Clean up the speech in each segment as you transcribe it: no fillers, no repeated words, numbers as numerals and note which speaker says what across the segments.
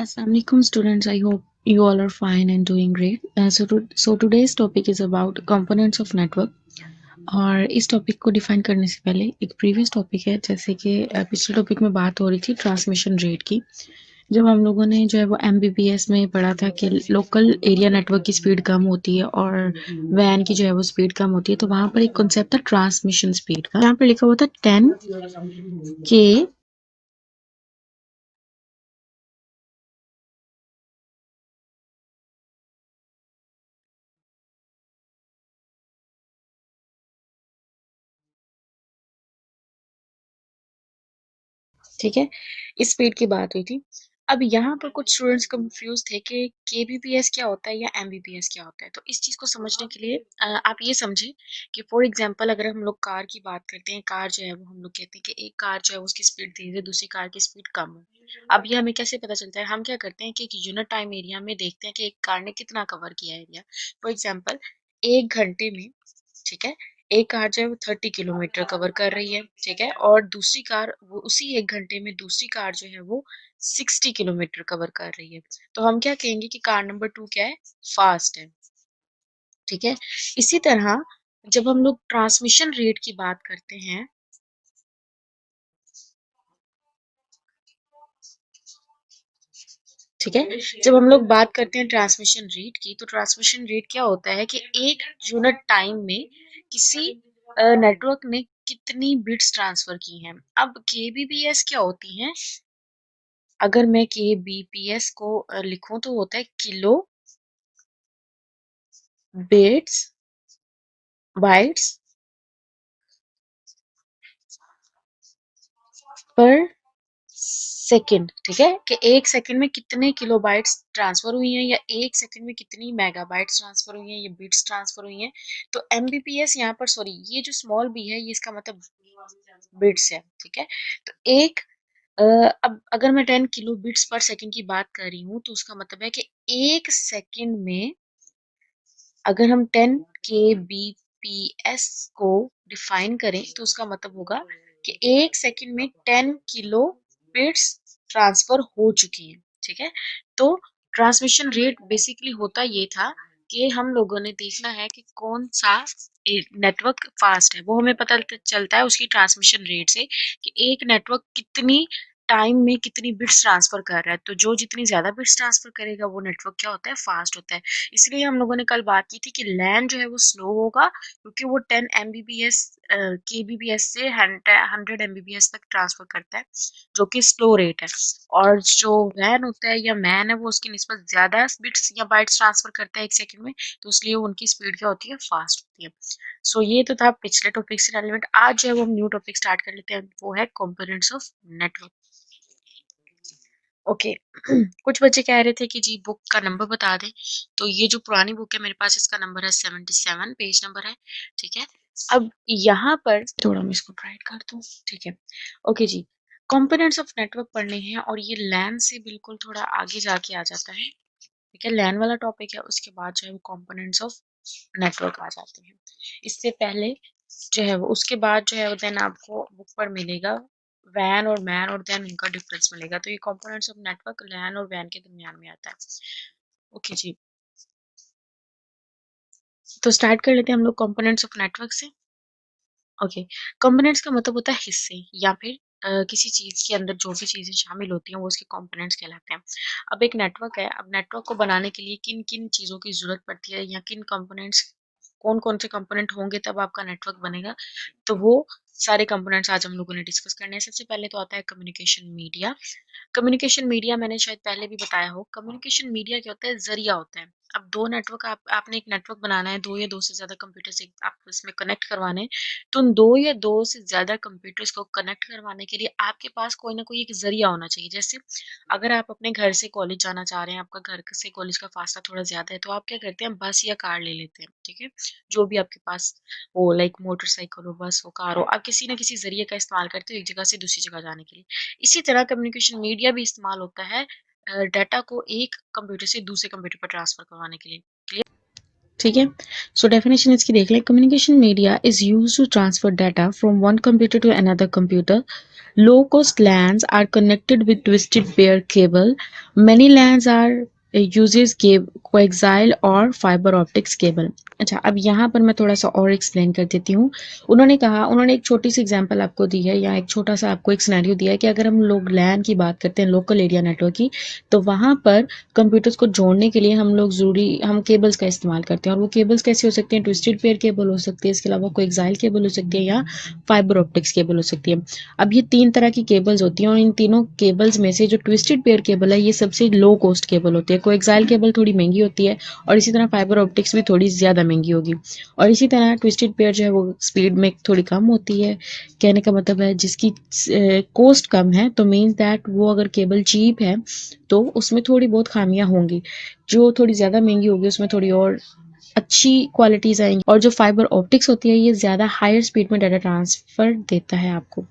Speaker 1: Assalamualaikum students. I hope you all are fine and doing great. So today's topic is about components of network. और इस topic को define करने से पहले एक प्रीवियस टॉपिक है, जैसे कि पिछले टॉपिक में बात हो रही थी ट्रांसमिशन रेट की। जब हम लोगों ने जो है वो एमबीपीएस में पढ़ा था कि लोकल एरिया नेटवर्क की स्पीड कम होती है और वैन की जो है वो स्पीड कम होती है, तो वहां पर एक कॉन्सेप्ट था ट्रांसमिशन स्पीड का। यहाँ पर लिखा हुआ था 10 के ठीक है, इस स्पीड की बात हुई थी। अब यहाँ पर कुछ स्टूडेंट्स कंफ्यूज थे कि केबीपीएस क्या होता है या एमबीपीएस क्या होता है। तो इस चीज को समझने के लिए आप ये समझें कि फॉर एग्जांपल अगर हम लोग कार की बात करते हैं, कार जो है वो हम लोग कहते हैं कि एक कार जो है उसकी स्पीड तेज है, दूसरी कार की स्पीड कम है। अब ये हमें कैसे पता चलता है? हम क्या करते हैं कि एक यूनिट टाइम एरिया में देखते हैं कि एक कार ने कितना कवर किया एरिया। फॉर एग्जाम्पल 1 घंटे में, ठीक है, एक कार जो है वो 30 किलोमीटर कवर कर रही है, ठीक है, और दूसरी कार वो उसी 1 घंटे में दूसरी कार जो है वो 60 किलोमीटर कवर कर रही है। तो हम क्या कहेंगे कि कार नंबर 2 क्या है? फास्ट है। ठीक है, इसी तरह जब हम लोग ट्रांसमिशन रेट की बात करते हैं, ठीक है, जब हम लोग बात करते हैं ट्रांसमिशन रेट की, तो ट्रांसमिशन रेट क्या होता है कि एक यूनिट टाइम में किसी नेटवर्क ने कितनी बिट्स ट्रांसफर की हैं। अब केबीपीएस क्या होती हैं? अगर मैं केबीपीएस को लिखूं तो होता है किलो बिट्स बाइट्स पर सेकंड। ठीक है, कि एक सेकंड में कितने किलोबाइट्स ट्रांसफर हुई हैं या एक सेकंड में कितनी मेगाबाइट्स ट्रांसफर हुई हैं या बिट्स ट्रांसफर हुई हैं। तो एमबीपीएस यहाँ पर, सॉरी, ये जो स्मॉल बी है ये इसका मतलब बिट्स है। ठीक है, तो एक अब अगर मैं 10 किलो बिट्स पर सेकंड की बात कर रही हूँ तो उसका मतलब है कि एक सेकंड में अगर हम 10 kbps को डिफाइन करें तो उसका मतलब होगा कि एक सेकंड में 10 किलो बिट्स ट्रांसफर हो चुकी हैं। ठीक है, तो ट्रांसमिशन रेट बेसिकली होता ये था कि हम लोगों ने देखना है कि कौन सा नेटवर्क फास्ट है। वो हमें पता चलता है उसकी ट्रांसमिशन रेट से कि एक नेटवर्क कितनी टाइम में कितनी बिट्स ट्रांसफर कर रहा है। तो जो जितनी ज्यादा बिट्स ट्रांसफर करेगा वो नेटवर्क क्या होता है? फास्ट होता है। इसलिए हम लोगों ने कल बात की थी कि लैन जो है वो स्लो होगा क्योंकि वो 10 MBPS केबीपीएस से 100 MBPS तक ट्रांसफर करता है, जो कि स्लो रेट है। और जो वैन होता है या मैन है वो उसकी निस्बत ज्यादा बिट्स या बाइट्स ट्रांसफर करता है एक सेकंड में, तो इसलिए उनकी स्पीड क्या होती है? फास्ट होती है। सो ये तो था पिछले टॉपिक से रेलिवेंट। आज जो है वो हम न्यू टॉपिक स्टार्ट कर लेते हैं, वो है कंपोनेंट्स ऑफ नेटवर्क। ओके कुछ बच्चे कह रहे थे कि जी बुक का नंबर बता दें। तो ये जो पुरानी बुक है मेरे पास, इसका नंबर है 77 पेज नंबर है। ठीक है, अब यहाँ पर थोड़ा मैं इसको ब्राइट कर दूं। ठीक है, okay ji, components of network पढ़ने हैं और ये लैन से बिल्कुल थोड़ा आगे जाके आ जाता है। ठीक है, लैन वाला टॉपिक है, उसके बाद जो है वो कंपोनेंट्स ऑफ नेटवर्क आ जाते हैं। इससे पहले जो है वो, उसके बाद जो है वो देन आपको बुक पर मिलेगा वैन और मैन और देन उनका डिफरेंस मिलेगा। तो ये कंपोनेंट्स ऑफ नेटवर्क लैन और वैन के दरमियान में आता है। ओके जी, तो स्टार्ट कर लेते हैं हम लोग कंपोनेंट्स ऑफ नेटवर्क से। ओके, कंपोनेंट्स का मतलब होता है हिस्से या फिर किसी चीज के अंदर जो भी चीजें शामिल होती हैं वो उसके कंपोनेंट्स कहलाते हैं। अब एक नेटवर्क है, अब नेटवर्क को बनाने के लिए किन किन चीजों की जरूरत पड़ती है या किन कंपोनेंट्स, कौन कौन से कंपोनेंट होंगे तब आपका नेटवर्क बनेगा, तो वो सारे कंपोनेंट्स आज हम लोगों ने डिस्कस करने हैं। सबसे पहले तो आता है कम्युनिकेशन मीडिया। कम्युनिकेशन मीडिया मैंने शायद पहले भी बताया हो, कम्युनिकेशन मीडिया क्या होता है? जरिया होता है। अब दो नेटवर्क, आपने एक नेटवर्क बनाना है, दो या दो से ज्यादा कंप्यूटर से आप इसमें कनेक्ट करवाने हैं, तो उन दो या दो से ज्यादा कंप्यूटर्स को कनेक्ट करवाने के लिए आपके पास कोई ना कोई एक जरिया होना चाहिए। जैसे अगर आप अपने घर से कॉलेज जाना चाह रहे हैं, आपका घर से कॉलेज का फासला थोड़ा ज्यादा है, तो आप क्या करते हैं? बस या कार ले लेते हैं। ठीक है, जो भी आपके पास हो, लाइक मोटरसाइकिल हो, बस हो, कार हो, आप किसी ना किसी जरिए का इस्तेमाल करते हो एक जगह से दूसरी जगह जाने के लिए। इसी तरह कम्युनिकेशन मीडिया भी इस्तेमाल होता है डाटा को एक कंप्यूटर से दूसरे कंप्यूटर पर ट्रांसफर करवाने के लिए। क्लियर? ठीक है। सो डेफिनेशन इसकी देख लें। Communication media is use to transfer data from one computer to another computer. Low cost LANs are connected with twisted pair cable. Many LANs are uses coaxial और fiber optics cable. अच्छा, अब यहाँ पर मैं थोड़ा सा और एक्सप्लेन कर देती हूँ। उन्होंने एक छोटी सी एग्जांपल आपको दी है, या एक छोटा सा आपको एक सिनेरियो दिया है कि अगर हम लोग लैन की बात करते हैं, लोकल एरिया नेटवर्क की, तो वहाँ पर कंप्यूटर्स को जोड़ने के लिए हम केबल्स का इस्तेमाल करते हैं। और वो केबल्स कैसे हो सकते हैं? ट्विस्टेड पेयर केबल हो सकती है, इसके अलावा कोएक्सियल केबल हो सकती है, या फाइबर ऑप्टिक्स केबल हो सकती है। अब ये 3 तरह की केबल्स होती हैं, और इन तीनों केबल्स में से जो ट्विस्टेड पेयर केबल है ये सबसे लो कॉस्ट केबल होती है। कोएक्सियल केबल थोड़ी महंगी होती है, और इसी तरह फाइबर ऑप्टिक्स भी थोड़ी ज़्यादा महंगी होगी। और इसी तरह ट्विस्टेड पेयर जो है वो स्पीड में थोड़ी कम होती है। कहने का मतलब है जिसकी कॉस्ट कम है, तो मीन्स दैट वो अगर केबल चीप है तो उसमें थोड़ी बहुत खामियां होंगी। जो थोड़ी ज़्यादा महंगी होगी उसमें थोड़ी और अच्छी क्वालिटीज आएंगी। और जो फाइबर ऑप्टिक्स होती है ये ज़्यादा हायर स्पीड में डाटा ट्रांसफर देता है आपको।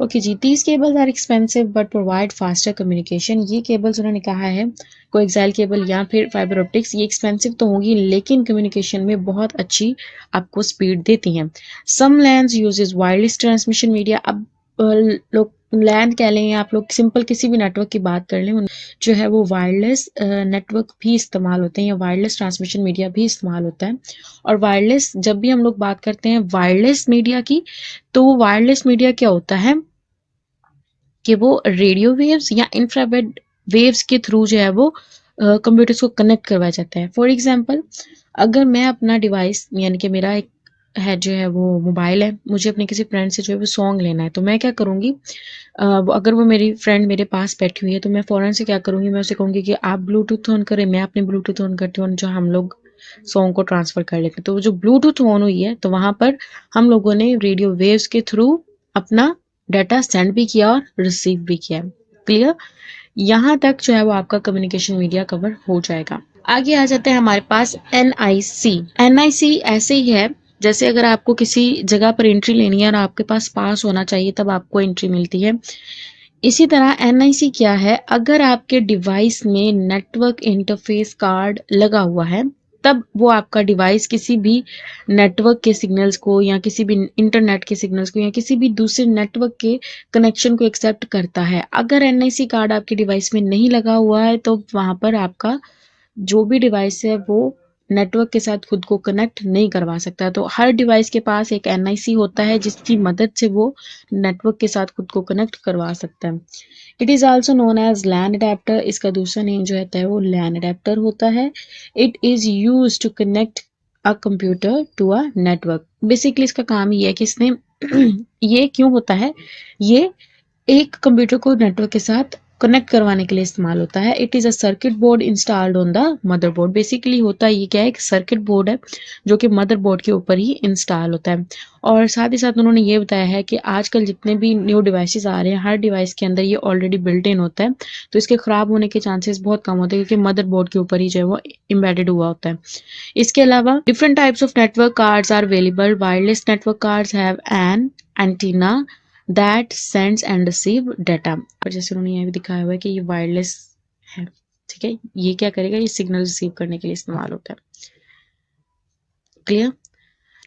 Speaker 1: Okay ji, these cables are expensive but provide faster communication. ये केबल्स उन्होंने कहा है, कोएक्सियल केबल या फिर फाइबर ऑप्टिक्स, ये एक्सपेंसिव तो होंगी लेकिन कम्युनिकेशन में बहुत अच्छी आपको स्पीड देती हैं। Some LANs uses wireless transmission media. अब लोग लैंड कह लें या आप लोग सिंपल किसी भी नेटवर्क की बात कर लें, जो है वो वायरलेस नेटवर्क भी इस्तेमाल होते हैं, या वायरलेस ट्रांसमिशन मीडिया भी इस्तेमाल होता है। और वायरलेस, जब भी हम लोग बात करते हैं वायरलेस मीडिया की, तो वायरलेस मीडिया क्या होता है कि वो रेडियो वेव्स या इंफ्रारेड वेव्स के थ्रू जो है वो कंप्यूटर्स को कनेक्ट करवाया जाता है। फॉर एग्जांपल, अगर मैं अपना डिवाइस, यानी कि मेरा एक है जो है वो मोबाइल है, मुझे अपने किसी फ्रेंड से जो है वो सॉन्ग लेना है, तो मैं क्या करूँगी, अगर वो मेरी फ्रेंड मेरे पास बैठी हुई है तो मैं फ़ौरन से क्या करूँगी, मैं उसे कहूँगी कि आप ब्लूटूथ ऑन करें, मैं अपने ब्लूटूथ ऑन करती हूँ, जो हम लोग सॉन्ग को ट्रांसफ़र कर लेते हैं। तो वो जो ब्लूटूथ ऑन हुई है तो वहाँ पर हम लोगों ने रेडियो वेव्स के थ्रू अपना डाटा सेंड भी किया और रिसीव भी किया है। क्लियर? यहाँ तक जो है वो आपका कम्युनिकेशन मीडिया कवर हो जाएगा। आगे आ जाते हैं हमारे पास NIC। NIC ऐसे ही है जैसे अगर आपको किसी जगह पर एंट्री लेनी है और आपके पास पास होना चाहिए तब आपको एंट्री मिलती है। इसी तरह NIC क्या है, अगर आपके डिवाइस में नेटवर्क इंटरफेस कार्ड लगा हुआ है तब वो आपका डिवाइस किसी भी नेटवर्क के सिग्नल्स को, या किसी भी इंटरनेट के सिग्नल्स को, या किसी भी दूसरे नेटवर्क के कनेक्शन को एक्सेप्ट करता है। अगर NIC कार्ड आपके डिवाइस में नहीं लगा हुआ है तो वहां पर आपका जो भी डिवाइस है वो नेटवर्क के साथ खुद को कनेक्ट नहीं करवा सकता। तो हर डिवाइस के पास एक NIC होता है जिसकी मदद से वो नेटवर्क के साथ खुद को कनेक्ट करवा सकता है। It is also known as LAN adapter. इसका दूसरा नेम जो रहता है वो लैन अडेप्टर होता है। It is use to connect a computer to a network. Basically इसका काम ये है कि इसने ये क्यों होता है, ये एक कंप्यूटर को नेटवर्क के साथ कनेक्ट करवाने के लिए इस्तेमाल होता है। It is a circuit board installed on the motherboard. Basically होता ये क्या है, एक सर्किट बोर्ड है जो कि मदरबोर्ड के ऊपर ही इंस्टॉल होता है। और साथ ही साथ उन्होंने ये बताया है कि आजकल जितने भी न्यू डिवाइसेस आ रहे हैं हर डिवाइस के अंदर ये ऑलरेडी बिल्ट इन होता है, तो इसके ख़राब होने के चांसेस बहुत कम होते हैं क्योंकि मदरबोर्ड के ऊपर ही जो है वो एम्बेडेड हुआ होता है। इसके अलावा different types of network cards are available. Wireless network cards have an antenna that sends and receive data. और जैसे उन्होंने ये भी दिखाया हुआ है कि ये वायरलेस है, ठीक है, ये क्या करेगा, ये सिग्नल रिसीव करने के लिए इस्तेमाल होता है। क्लियर?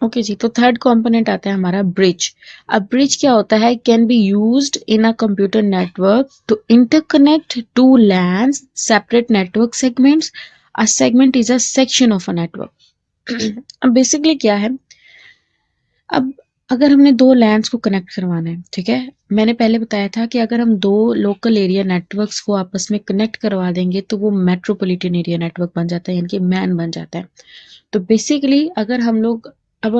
Speaker 1: ओके जी, तो थर्ड कंपोनेंट आता है हमारा ब्रिज। अब ब्रिज क्या होता है, can be used in a computer network to interconnect two LANs separate network segments. A segment is a section of a network. अब बेसिकली क्या है, अब अगर हमने दो लैंड्स को कनेक्ट करवाना है, ठीक है, मैंने पहले बताया था कि अगर हम दो लोकल एरिया नेटवर्क्स को आपस में कनेक्ट करवा देंगे तो वो मेट्रोपॉलिटन एरिया नेटवर्क बन जाता है, यानी कि मैन बन जाता है। तो बेसिकली अगर हम लोग अब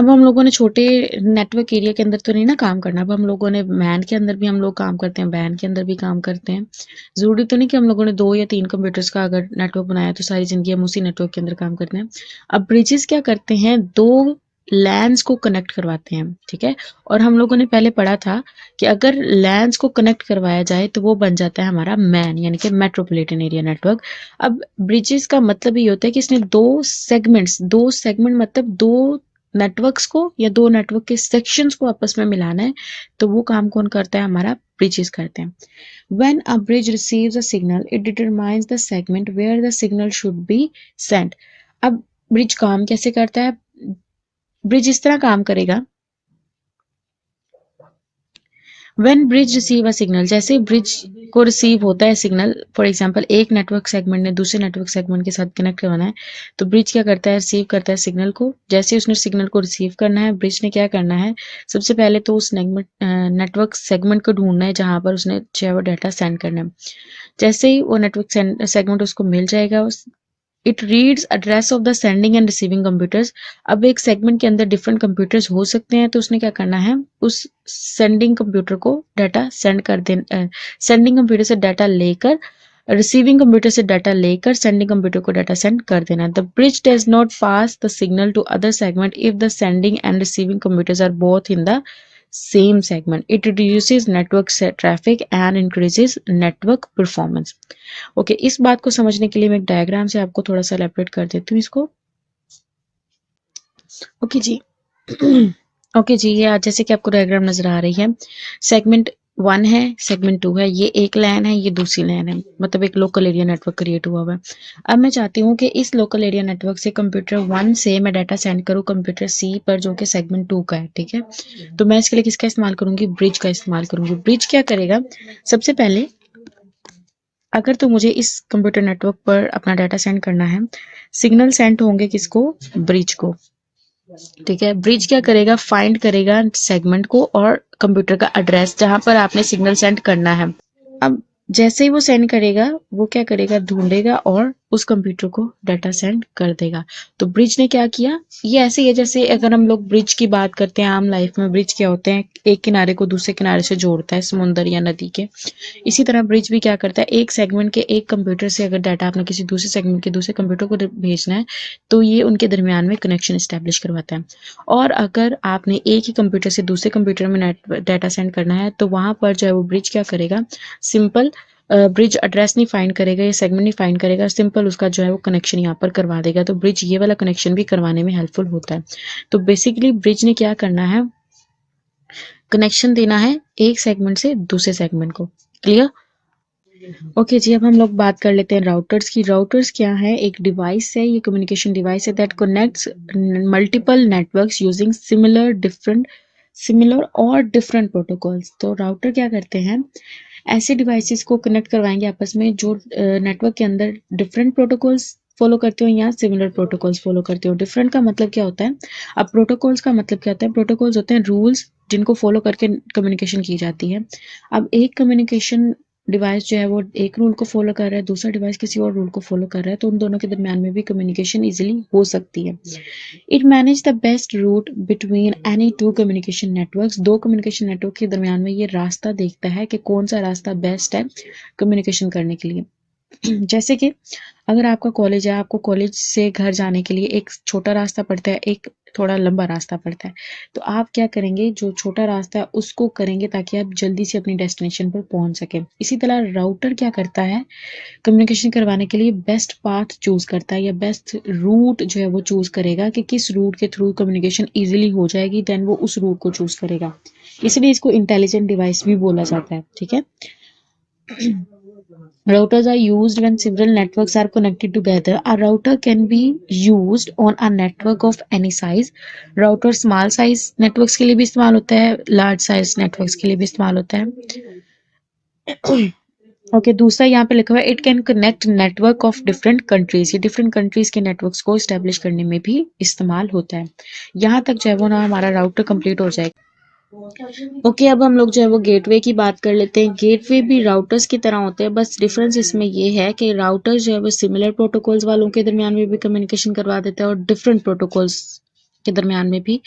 Speaker 1: हम लोगों ने छोटे नेटवर्क एरिया के अंदर तो नहीं ना काम करना, अब हम लोगों ने मैन के अंदर भी हम लोग काम करते हैं, वैन के अंदर भी काम करते हैं। जरूरी तो नहीं कि हम लोगों ने 2 या 3 कंप्यूटर्स का अगर नेटवर्क बनाया तो सारी जिंदगी हम उसी नेटवर्क के अंदर काम करते हैं। अब ब्रिजेस क्या करते हैं, दो लैंस को कनेक्ट करवाते हैं, ठीक है। और हम लोगों ने पहले पढ़ा था कि अगर लैंस को कनेक्ट करवाया जाए तो वो बन जाता है हमारा मैन, यानी कि मेट्रोपॉलिटन एरिया नेटवर्क। अब ब्रिजेस का मतलब ये होता है कि इसने दो सेगमेंट मतलब दो नेटवर्क्स को या दो नेटवर्क के सेक्शंस को आपस में मिलाना है, तो वो काम कौन करता है, हमारा ब्रिजेस करते हैं। When a bridge receives a signal, it determines the segment where the signal should be sent. अब ब्रिज काम कैसे करता है? ब्रिज इस तरह काम करेगा, when bridge receive a signal, जैसे ब्रिज को रिसीव होता है सिग्नल, फॉर एग्जांपल एक नेटवर्क सेगमेंट ने दूसरे नेटवर्क सेगमेंट के साथ कनेक्ट करवाना है, तो ब्रिज क्या करता है? रिसीव करता है सिग्नल को। जैसे उसने सिग्नल को रिसीव करना है, ब्रिज ने क्या करना है? सबसे पहले तो उस नेटवर्क सेगमेंट को ढूंढना है जहां पर उसने जो है वो डाटा सेंड करना है। जैसे ही वो नेटवर्क सेगमेंट उसको मिल जाएगा, it reads address of the sending and receiving computers. अब एक सेगमेंट के अंदर डिफरेंट कंप्यूटर्स हो सकते हैं, तो उसने क्या करना है? उस सेंडिंग कंप्यूटर को डाटा सेंड कर देना, सेंडिंग कंप्यूटर से डाटा लेकर रिसीविंग कंप्यूटर से डाटा लेकर सेंडिंग कंप्यूटर को डाटा सेंड कर देना। The bridge does not pass the signal to other segment if the sending and receiving computers are both in the same segment. It reduces network traffic and increases network performance. Okay, इस बात को समझने के लिए मैं एक diagram से आपको थोड़ा सा एलैबोरेट कर देती हूँ इसको। ओके जी। ओके जी, ये आज जैसे कि आपको डायग्राम नजर आ रही है, सेगमेंट 1 है, सेगमेंट 2 है, ये एक लैन है, ये दूसरी लैन है, मतलब एक लोकल एरिया नेटवर्क क्रिएट हुआ हुआ है। अब मैं चाहती हूँ कि इस लोकल एरिया नेटवर्क से कंप्यूटर 1 से मैं डाटा सेंड करूँ कंप्यूटर सी पर, जो कि सेगमेंट 2 का है, ठीक है। तो मैं इसके लिए किसका इस्तेमाल करूंगी? ब्रिज का इस्तेमाल करूंगी। ब्रिज क्या करेगा? सबसे पहले अगर तो मुझे इस कंप्यूटर नेटवर्क पर अपना डाटा सेंड करना है, सिग्नल सेंड होंगे किसको? ब्रिज को, ठीक है। ब्रिज क्या करेगा? फाइंड करेगा सेगमेंट को और कंप्यूटर का एड्रेस जहां पर आपने सिग्नल सेंड करना है। अब जैसे ही वो सेंड करेगा, वो क्या करेगा? ढूंढेगा और उस कंप्यूटर को डाटा सेंड कर देगा। तो ब्रिज ने क्या किया? ये ऐसे ही है जैसे अगर हम लोग ब्रिज की बात करते हैं आम लाइफ में, ब्रिज क्या होते हैं? एक किनारे को दूसरे किनारे से जोड़ता है, समुंदर या नदी के। इसी तरह ब्रिज भी क्या करता है? एक सेगमेंट के एक कंप्यूटर से अगर डाटा आपने किसी दूसरे सेगमेंट के दूसरे कंप्यूटर को भेजना है, तो ये उनके दरमियान में कनेक्शन स्टैब्लिश करवाता है। और अगर आपने एक ही कंप्यूटर से दूसरे कंप्यूटर में डाटा सेंड करना है, तो वहां पर जो है वो ब्रिज क्या करेगा? सिंपल ब्रिज एड्रेस नहीं फाइंड करेगा, ये सेगमेंट नहीं फाइंड करेगा, सिंपल उसका जो है वो कनेक्शन यहाँ पर करवा देगा। तो ब्रिज ये वाला कनेक्शन भी करवाने में हेल्पफुल होता है। तो बेसिकली ब्रिज ने क्या करना है? कनेक्शन देना है एक सेगमेंट से दूसरे सेगमेंट को। क्लियर? ओके जी, अब हम लोग बात कर लेते हैं राउटर्स की। राउटर्स क्या है? एक डिवाइस है, ये कम्युनिकेशन डिवाइस है that connects multiple networks using similar और डिफरेंट प्रोटोकॉल्स। तो राउटर क्या करते हैं? ऐसे डिवाइसेस को कनेक्ट करवाएंगे आपस में जो नेटवर्क के अंदर डिफरेंट प्रोटोकॉल्स फॉलो करते हो या सिमिलर प्रोटोकॉल्स फॉलो करते हो। डिफरेंट का मतलब क्या होता है? अब प्रोटोकॉल्स का मतलब क्या होता है? प्रोटोकॉल्स होते हैं रूल्स जिनको फॉलो करके कम्युनिकेशन की जाती है। अब एक कम्युनिकेशन डिवाइस जो है वो एक रूल को फॉलो कर रहा है, दूसरा डिवाइस किसी और रूल को फॉलो कर रहा है, तो उन दोनों के दरमियान में भी कम्युनिकेशन इजीली हो सकती है। It manage the best route between any two communication networks. दो कम्युनिकेशन नेटवर्क के दरमियान में ये रास्ता देखता है कि कौन सा रास्ता बेस्ट है कम्युनिकेशन करने के लिए। जैसे कि अगर आपका कॉलेज है, आपको कॉलेज से घर जाने के लिए एक छोटा रास्ता पड़ता है, एक थोड़ा लंबा रास्ता पड़ता है, तो आप क्या करेंगे? जो छोटा रास्ता है उसको करेंगे ताकि आप जल्दी से अपनी डेस्टिनेशन पर पहुंच सकें। इसी तरह राउटर क्या करता है? कम्युनिकेशन करवाने के लिए बेस्ट पाथ चूज करता है या बेस्ट रूट जो है वो चूज करेगा कि किस रूट के थ्रू कम्युनिकेशन इजीली हो जाएगी, देन वो उस रूट को चूज करेगा। इसलिए इसको इंटेलिजेंट डिवाइस भी बोला जाता है, ठीक है। Routers are used when several networks are connected together. A router can be used on a network of any size. Router small size networks के लिए भी इस्तेमाल होता है, large size networks के लिए भी इस्तेमाल होता है। ओके, दूसरा यहाँ पे लिखा हुआ है it can connect network of different countries. ये डिफरेंट कंट्रीज के नेटवर्क्स को इस्टेब्लिश करने में भी इस्तेमाल होता है। यहाँ तक जो है वो ना हमारा राउटर कंप्लीट हो जाएगा। ओके, अब हम लोग जो है वो गेटवे की बात कर लेते हैं। गेटवे भी राउटर्स की तरह होते हैं, बस डिफरेंस इसमें ये है कि राउटर जो है वो सिमिलर प्रोटोकॉल्स वालों के दरमियान में भी कम्युनिकेशन करवा देता है और डिफरेंट प्रोटोकॉल्स के दरमियान में भी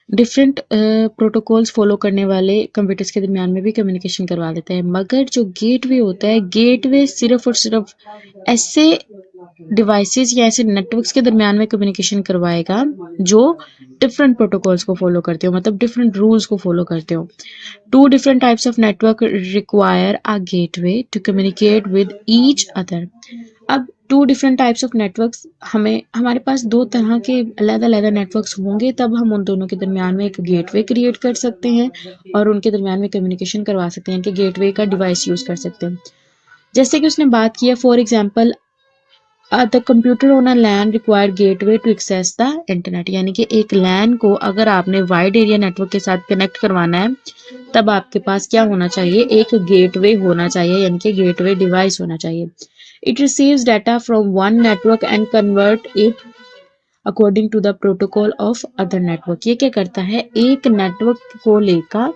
Speaker 1: डिफरेंट प्रोटोकॉल्स फॉलो करने वाले कंप्यूटर्स के दरमियान में भी कम्युनिकेशन करवा देता है। मगर जो गेटवे होता है, गेटवे सिर्फ और सिर्फ ऐसे डिवाइसेस या ऐसे नेटवर्क्स के दरमियान में कम्युनिकेशन करवाएगा जो डिफरेंट प्रोटोकॉल्स को फॉलो करते हो, मतलब डिफरेंट रूल्स को फॉलो करते हो। Two different types of network require a gateway to communicate with each other. अब two different types of networks, हमें हमारे पास दो तरह के अलग-अलग नेटवर्क्स होंगे, तब हम उन दोनों के दरमियान में एक गेटवे क्रिएट कर सकते हैं और उनके दरमियान में कम्युनिकेशन करवा सकते हैं कि गेटवे का डिवाइस यूज कर सकते हैं। जैसे कि उसने बात की है, for example the computer on a LAN require gateway to access the internet, यानी कि एक लैन को अगर आपने वाइड एरिया नेटवर्क के साथ कनेक्ट करवाना है तब आपके पास क्या होना चाहिए, एक गेटवे होना चाहिए, यानी कि गेटवे डिवाइस होना चाहिए। It receives data from one network and convert it according to the protocol of other network. ये क्या करता है, एक नेटवर्क को लेकर,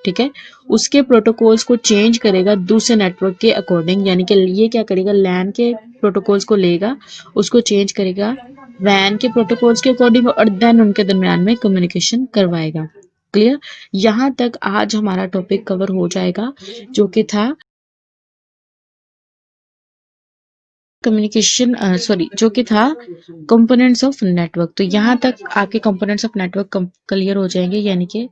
Speaker 1: ठीक है, उसके प्रोटोकॉल्स को चेंज करेगा दूसरे नेटवर्क के अकॉर्डिंग, यानी कि ये क्या करेगा, लैन के प्रोटोकॉल्स को लेगा, उसको चेंज करेगा वैन के प्रोटोकॉल्स के अकॉर्डिंग और देन उनके दरमियान में कम्युनिकेशन करवाएगा। क्लियर? यहाँ तक आज हमारा टॉपिक कवर हो जाएगा जो कि था कम्युनिकेशन, सॉरी, जो कि था कंपोनेंट्स ऑफ नेटवर्क। तो यहाँ तक आपके कंपोनेंट्स ऑफ नेटवर्क क्लियर हो जाएंगे, यानी कि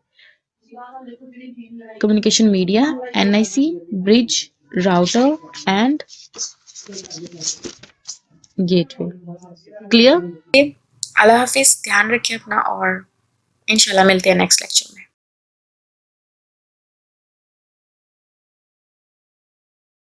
Speaker 1: communication media, NIC, bridge, router and gateway. Clear? अल्लाह हाफिज, ध्यान रखिए अपना और इंशाल्लाह मिलते हैं नेक्स्ट लेक्चर में।